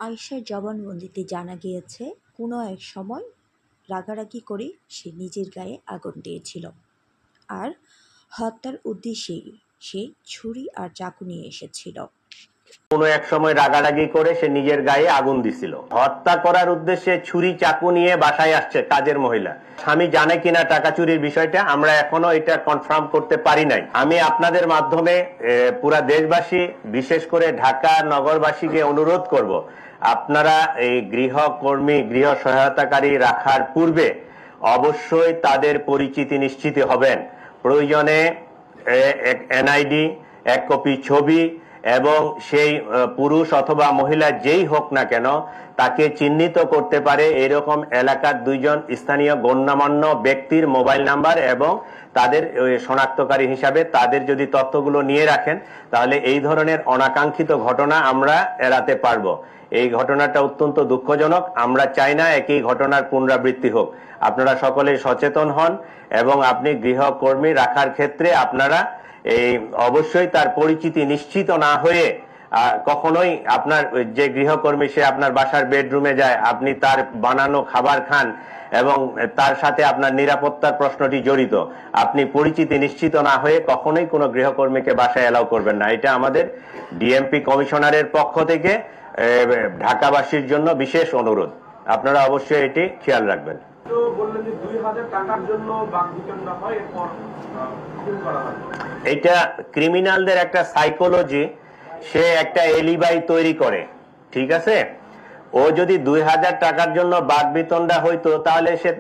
আয়েশার জবানবন্দিতে জানা গিয়েছে, কোনো এক সময় রাগারাগি করে সে নিজের গায়ে আগুন দিয়েছিল। আর হত্যার উদ্দেশ্যেই সে ছুরি আর চাকু নিয়ে এসেছিল। কোনো এক সময় রাগারাগি করে সে নিজের গায়ে আগুন দিছিল। হত্যা করার উদ্দেশ্যে ছুরি চাকু নিয়ে বাসায় আসছে কাজের মহিলা। স্বামী জানে কিনা টাকা চুরির বিষয়টা আমরা এখনো এটা কনফার্ম করতে পারি নাই। আমি আপনাদের মাধ্যমে পুরা দেশবাসী, বিশেষ করে ঢাকা নগরবাসীকে অনুরোধ করব, আপনারা এই গৃহকর্মী, গৃহ সহায়তাকারী রাখার পূর্বে অবশ্যই তাদের পরিচিতি নিশ্চিত হবেন। প্রয়োজনে এনআইডি, এক কপি ছবি এবং সেই পুরুষ অথবা মহিলা যেই হোক না কেন তাকে চিহ্নিত করতে পারে এরকম এলাকার দুইজন স্থানীয় গণ্যমান্য ব্যক্তির মোবাইল নাম্বার এবং তাদের শনাক্তকারী হিসাবে তাদের যদি তথ্যগুলো নিয়ে রাখেন, তাহলে এই ধরনের অনাকাঙ্ক্ষিত ঘটনা আমরা এড়াতে পারবো। এই ঘটনাটা অত্যন্ত দুঃখজনক। আমরা চাই না একই ঘটনার পুনরাবৃত্তি হোক। আপনারা সকলে সচেতন হন এবং আপনি গৃহকর্মী রাখার ক্ষেত্রে আপনারা এই অবশ্যই তার পরিচিতি নিশ্চিত না হয়ে কখনোই আপনার যে গৃহকর্মী সে আপনার বাসার বেডরুমে যায়, আপনি তার বানানো খাবার খান এবং তার সাথে আপনার নিরাপত্তার প্রশ্নটি জড়িত, আপনি পরিচিতি নিশ্চিত না হয়ে কখনোই কোনো গৃহকর্মীকে বাসায় এলাও করবেন না। এটা আমাদের ডিএমপি কমিশনারের পক্ষ থেকে ঢাকাবাসীর জন্য বিশেষ অনুরোধ। আপনারা অবশ্যই এটি খেয়াল রাখবেন। এটা ক্রিমিনালদের একটা সাইকোলজি, সে একটা এলিবাই তৈরি করে, ঠিক আছে? ও যদি 2000 টাকার জন্য বাকবিতণ্ডা হইতো তাহলে সে